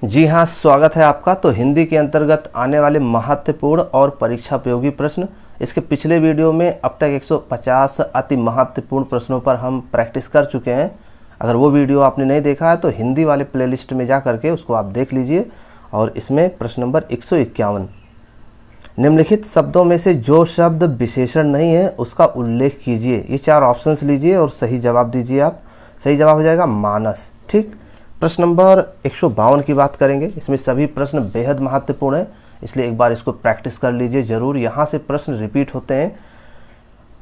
जी हाँ, स्वागत है आपका। तो हिंदी के अंतर्गत आने वाले महत्वपूर्ण और परीक्षा उपयोगी प्रश्न, इसके पिछले वीडियो में अब तक 150 अति महत्वपूर्ण प्रश्नों पर हम प्रैक्टिस कर चुके हैं। अगर वो वीडियो आपने नहीं देखा है तो हिंदी वाले प्लेलिस्ट में जा करके उसको आप देख लीजिए। और इसमें प्रश्न नंबर 151, निम्नलिखित शब्दों में से जो शब्द विशेषण नहीं है उसका उल्लेख कीजिए। ये 4 ऑप्शंस लीजिए और सही जवाब दीजिए आप। सही जवाब हो जाएगा मानस। ठीक, प्रश्न नंबर 152 की बात करेंगे। इसमें सभी प्रश्न बेहद महत्वपूर्ण है, इसलिए एक बार इसको प्रैक्टिस कर लीजिए ज़रूर। यहाँ से प्रश्न रिपीट होते हैं।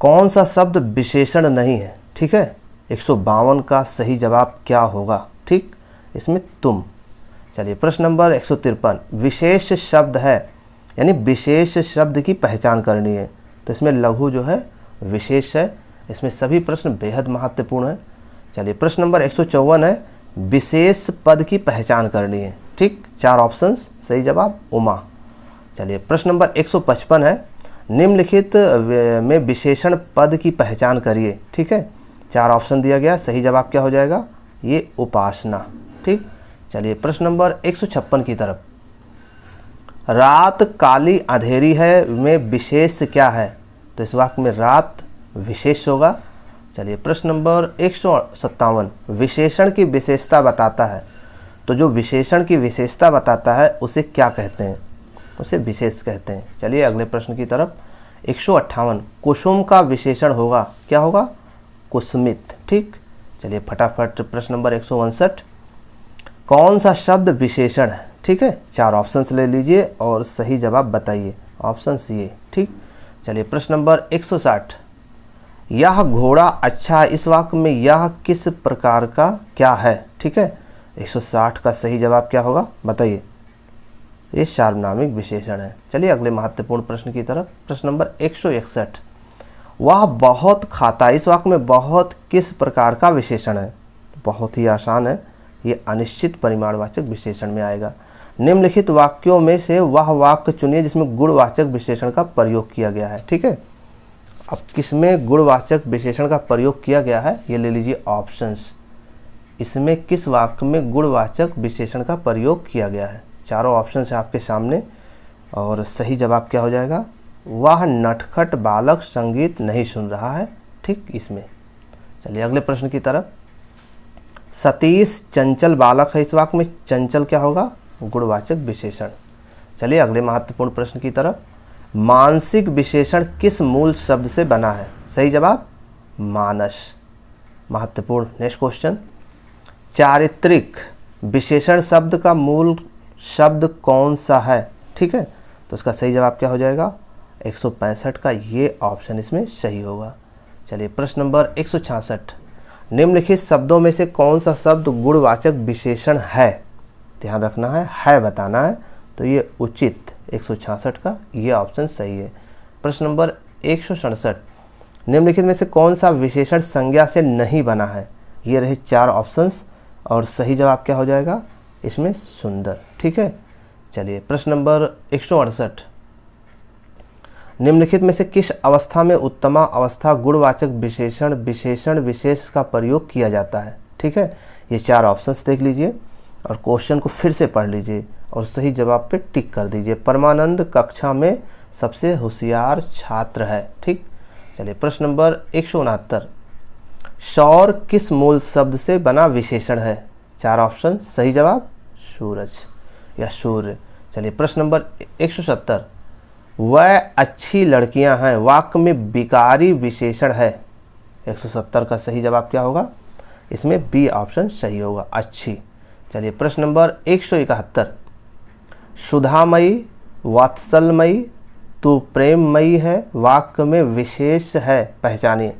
कौन सा शब्द विशेषण नहीं है? ठीक है, 152 का सही जवाब क्या होगा? ठीक, इसमें तुम। चलिए प्रश्न नंबर 153, विशेष शब्द है, यानी विशेष शब्द की पहचान करनी है। तो इसमें लघु जो है विशेष है। इसमें सभी प्रश्न बेहद महत्वपूर्ण है। चलिए प्रश्न नंबर 154 है, विशेष पद की पहचान करनी है। ठीक, 4 ऑप्शंस, सही जवाब उमा। चलिए प्रश्न नंबर 155 है, निम्नलिखित में विशेषण पद की पहचान करिए। ठीक है, 4 ऑप्शन दिया गया, सही जवाब क्या हो जाएगा? ये उपासना। ठीक, चलिए प्रश्न नंबर 156 की तरफ, रात काली अंधेरी है में विशेष क्या है? तो इस वाक्य में रात विशेष होगा। चलिए प्रश्न नंबर 157, विशेषण की विशेषता बताता है। तो जो विशेषण की विशेषता बताता है उसे क्या कहते हैं? उसे विशेष कहते हैं। चलिए अगले प्रश्न की तरफ, 158, कुसुम का विशेषण होगा, क्या होगा? कुसुमित। ठीक, चलिए फटाफट प्रश्न नंबर 159, कौन सा शब्द विशेषण है? ठीक है, 4 ऑप्शंस ले लीजिए और सही जवाब बताइए। ऑप्शंस ये। ठीक, चलिए प्रश्न नंबर 160, यह घोड़ा अच्छा, इस वाक्य में यह किस प्रकार का क्या है? ठीक है, 160 का सही जवाब क्या होगा बताइए? ये सार्वनामिक विशेषण है। चलिए अगले महत्वपूर्ण प्रश्न की तरफ, प्रश्न नंबर 161, वह बहुत खाता, इस वाक्य में बहुत किस प्रकार का विशेषण है? बहुत ही आसान है, ये अनिश्चित परिमाणवाचक विशेषण में आएगा। निम्नलिखित वाक्यों में से वह वाक्य चुनिए जिसमें गुणवाचक विशेषण का प्रयोग किया गया है। ठीक है, अब किसमें गुणवाचक विशेषण का प्रयोग किया गया है ये ले लीजिए ऑप्शंस। इसमें किस वाक्य में गुणवाचक विशेषण का प्रयोग किया गया है? चारों ऑप्शन है आपके सामने और सही जवाब क्या हो जाएगा? वह नटखट बालक संगीत नहीं सुन रहा है। ठीक, इसमें। चलिए अगले प्रश्न की तरफ, सतीश चंचल बालक है, इस वाक्य में चंचल क्या होगा? गुणवाचक विशेषण। चलिए अगले महत्वपूर्ण प्रश्न की तरफ, मानसिक विशेषण किस मूल शब्द से बना है? सही जवाब मानस। महत्वपूर्ण। नेक्स्ट क्वेश्चन, चारित्रिक विशेषण शब्द का मूल शब्द कौन सा है? ठीक है, तो उसका सही जवाब क्या हो जाएगा? 165 का ये ऑप्शन इसमें सही होगा। चलिए प्रश्न नंबर 166, निम्नलिखित शब्दों में से कौन सा शब्द गुणवाचक विशेषण है? ध्यान रखना है बताना है। तो ये उचित, 166 का ये ऑप्शन सही है। प्रश्न नंबर 167, निम्नलिखित में से कौन सा विशेषण संज्ञा से नहीं बना है? ये रहे 4 ऑप्शंस और सही जवाब क्या हो जाएगा? इसमें सुंदर। ठीक है, चलिए प्रश्न नंबर 168, निम्नलिखित में से किस अवस्था में उत्तमा अवस्था गुणवाचक विशेषण विशेष का प्रयोग किया जाता है? ठीक है, ये 4 ऑप्शंस देख लीजिए और क्वेश्चन को फिर से पढ़ लीजिए और सही जवाब पे टिक कर दीजिए। परमानंद कक्षा में सबसे होशियार छात्र है। ठीक, चलिए प्रश्न नंबर 169, सौर किस मूल शब्द से बना विशेषण है? 4 ऑप्शन, सही जवाब सूरज या सूर्य। चलिए प्रश्न नंबर 170, वह अच्छी लड़कियां हैं, वाक्य में विकारी विशेषण है। 170 का सही जवाब क्या होगा? इसमें बी ऑप्शन सही होगा, अच्छी। चलिए प्रश्न नंबर 171, सुधामयी वात्सलमयी तू प्रेममयी है, वाक्य में विशेष है, पहचानिए।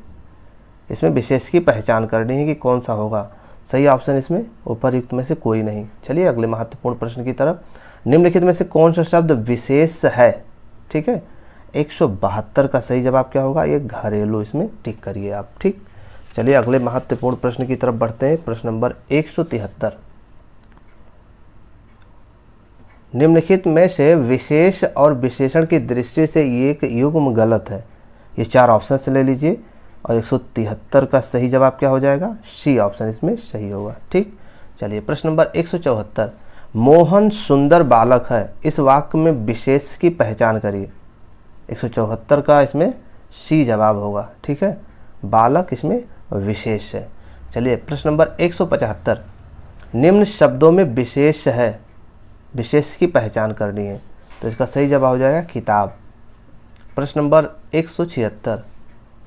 इसमें विशेष की पहचान करनी है कि कौन सा होगा। सही ऑप्शन इसमें उपरयुक्त में से कोई नहीं। चलिए अगले महत्वपूर्ण प्रश्न की तरफ, निम्नलिखित में से कौन सा शब्द विशेष है? ठीक है, 172 का सही जवाब क्या होगा? ये घरेलू, इसमें टिक करिए आप। ठीक, चलिए अगले महत्वपूर्ण प्रश्न की तरफ बढ़ते हैं। प्रश्न नंबर 173, निम्नलिखित में से विशेष और विशेषण की दृष्टि से एक युग्म गलत है। ये 4 ऑप्शन से ले लीजिए और 173 का सही जवाब क्या हो जाएगा? सी ऑप्शन इसमें सही होगा। ठीक, चलिए प्रश्न नंबर 174, मोहन सुंदर बालक है, इस वाक्य में विशेष की पहचान करिए। 174 का इसमें सी जवाब होगा। ठीक है, बालक इसमें विशेष है। चलिए प्रश्न नंबर 175, निम्न शब्दों में विशेष है, विशेष की पहचान करनी है, तो इसका सही जवाब हो जाएगा किताब। प्रश्न नंबर 176,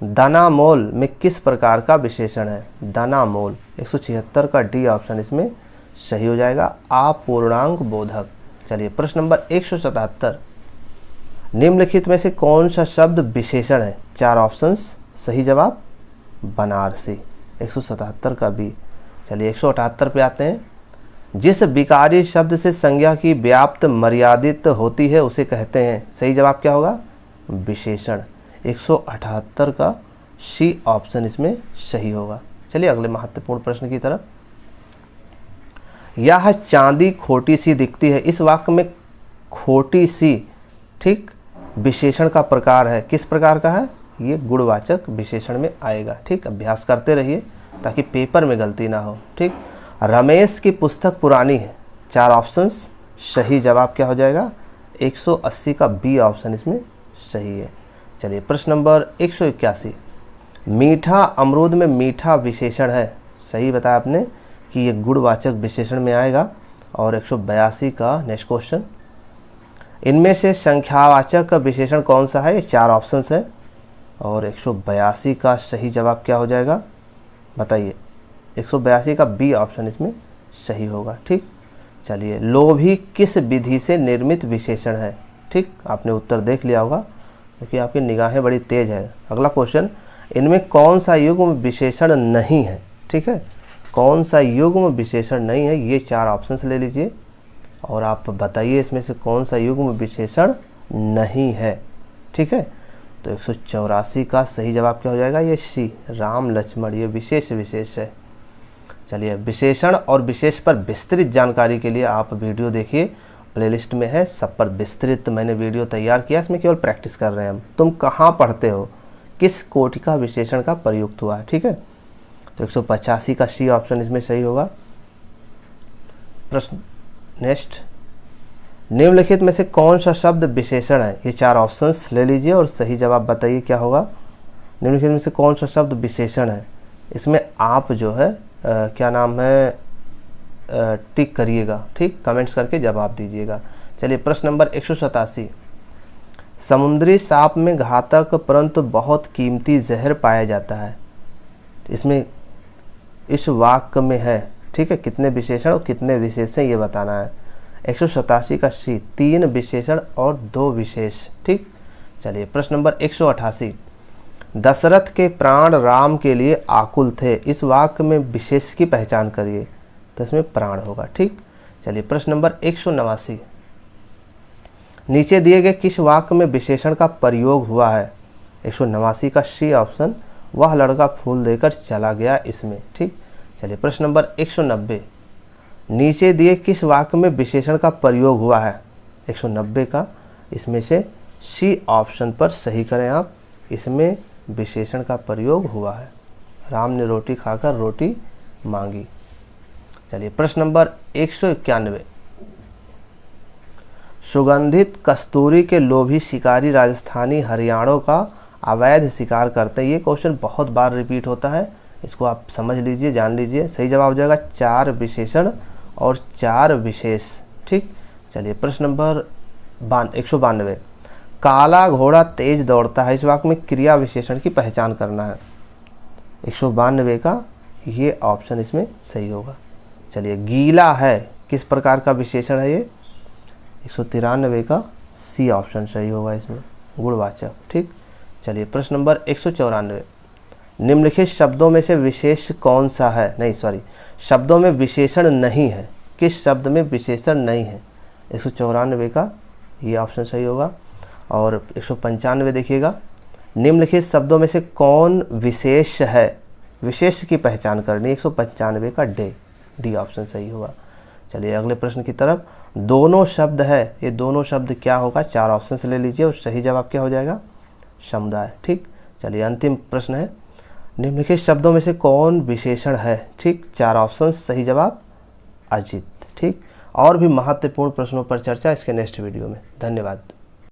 दानामोल में किस प्रकार का विशेषण है? दानामोल 176 का डी ऑप्शन इसमें सही हो जाएगा, अपूर्णांक बोधक। चलिए प्रश्न नंबर 177, निम्नलिखित में से कौन सा शब्द विशेषण है? 4 ऑप्शंस, सही जवाब बनारसी। 177 का बी। चलिए 178 पे आते हैं, जिस विकारी शब्द से संज्ञा की व्याप्त मर्यादित होती है उसे कहते हैं। सही जवाब क्या होगा? विशेषण। 178 का सी ऑप्शन इसमें सही होगा। चलिए अगले महत्वपूर्ण प्रश्न की तरफ। यह चांदी खोटी सी दिखती है, इस वाक्य में खोटी सी, ठीक, विशेषण का प्रकार है, किस प्रकार का है? ये गुणवाचक विशेषण में आएगा। ठीक, अभ्यास करते रहिए ताकि पेपर में गलती ना हो। ठीक, रमेश की पुस्तक पुरानी है, 4 ऑप्शंस, सही जवाब क्या हो जाएगा? 180 का बी ऑप्शन इसमें सही है। चलिए प्रश्न नंबर 181, मीठा अमरूद में मीठा विशेषण है, सही बताया आपने कि ये गुणवाचक विशेषण में आएगा। और 182 का नेक्स्ट क्वेश्चन, इनमें से संख्यावाचक का विशेषण कौन सा है? ये 4 ऑप्शंस है। और 182 का सही जवाब क्या हो जाएगा बताइए? 182 का बी ऑप्शन इसमें सही होगा। ठीक, चलिए लोभी किस विधि से निर्मित विशेषण है? ठीक, आपने उत्तर देख लिया होगा क्योंकि आपकी निगाहें बड़ी तेज है। अगला क्वेश्चन, इनमें कौन सा युग्म विशेषण नहीं है? ठीक है, कौन सा युग्म विशेषण नहीं है? ये 4 ऑप्शंस ले लीजिए और आप बताइए इसमें से कौन सा युग्म विशेषण नहीं है। ठीक है, तो 184 का सही जवाब क्या हो जाएगा? ये सी, राम लक्ष्मण, ये विशेष है। चलिए विशेषण और विशेष पर विस्तृत जानकारी के लिए आप वीडियो देखिए, प्लेलिस्ट में है, सब पर विस्तृत मैंने वीडियो तैयार किया, इसमें केवल प्रैक्टिस कर रहे हैं हम। तुम कहाँ पढ़ते हो, किस कोटि का विशेषण का प्रयुक्त हुआ है? ठीक है, तो 185 का सी ऑप्शन इसमें सही होगा। प्रश्न नेक्स्ट, निम्नलिखित में से कौन सा शब्द विशेषण है? ये 4 ऑप्शंस ले लीजिए और सही जवाब बताइए क्या होगा। निम्नलिखित में से कौन सा शब्द विशेषण है? इसमें आप जो है क्या नाम है टिक करिएगा। ठीक, कमेंट्स करके जवाब दीजिएगा। चलिए प्रश्न नंबर 187, समुद्री सांप में घातक परंतु बहुत कीमती जहर पाया जाता है, इसमें इस वाक्य में है। ठीक है, कितने विशेषण और कितने विशेष हैं ये बताना है। 187 का सी, 3 विशेषण और 2 विशेष। ठीक, चलिए प्रश्न नंबर 188, दशरथ के प्राण राम के लिए आकुल थे, इस वाक्य में विशेष की पहचान करिए, तो इसमें प्राण होगा। ठीक, चलिए प्रश्न नंबर 189, नीचे दिए गए किस वाक्य में विशेषण का प्रयोग हुआ है? 189 का सी ऑप्शन, वह लड़का फूल देकर चला गया इसमें। ठीक, चलिए प्रश्न नंबर 190, नीचे दिए किस वाक्य में विशेषण का प्रयोग हुआ है? 190 का इसमें से सी ऑप्शन पर सही करें आप, इसमें विशेषण का प्रयोग हुआ है। राम ने रोटी खाकर रोटी मांगी। चलिए प्रश्न नंबर 191, सुगंधित कस्तूरी के लोभी शिकारी राजस्थानी हरियाणों का अवैध शिकार करते हैं। ये क्वेश्चन बहुत बार रिपीट होता है, इसको आप समझ लीजिए, जान लीजिए। सही जवाब हो जाएगा 4 विशेषण और 4 विशेष। ठीक, चलिए प्रश्न नंबर 192, काला घोड़ा तेज दौड़ता है, इस वाक्य में क्रिया विशेषण की पहचान करना है। 192 का ये ऑप्शन इसमें सही होगा। चलिए गीला है, किस प्रकार का विशेषण है ये? 193 का सी ऑप्शन सही होगा इसमें, गुणवाचक। ठीक, चलिए प्रश्न नंबर 194, निम्नलिखित शब्दों में से विशेष कौन सा है? नहीं सॉरी, शब्दों में विशेषण नहीं है, किस शब्द में विशेषण नहीं है? 194 का ये ऑप्शन सही होगा। और 195 देखिएगा, निम्नलिखित शब्दों में से कौन विशेष है? विशेष की पहचान करनी, 195 का डी ऑप्शन सही होगा। चलिए अगले प्रश्न की तरफ, दोनों शब्द है, ये दोनों शब्द क्या होगा? 4 ऑप्शन से ले लीजिए और सही जवाब क्या हो जाएगा? समुदाय। ठीक, चलिए अंतिम प्रश्न है, निम्नलिखित शब्दों में से कौन विशेषण है? ठीक, 4 ऑप्शन, सही जवाब अजित। ठीक, और भी महत्वपूर्ण प्रश्नों पर चर्चा इसके नेक्स्ट वीडियो में। धन्यवाद।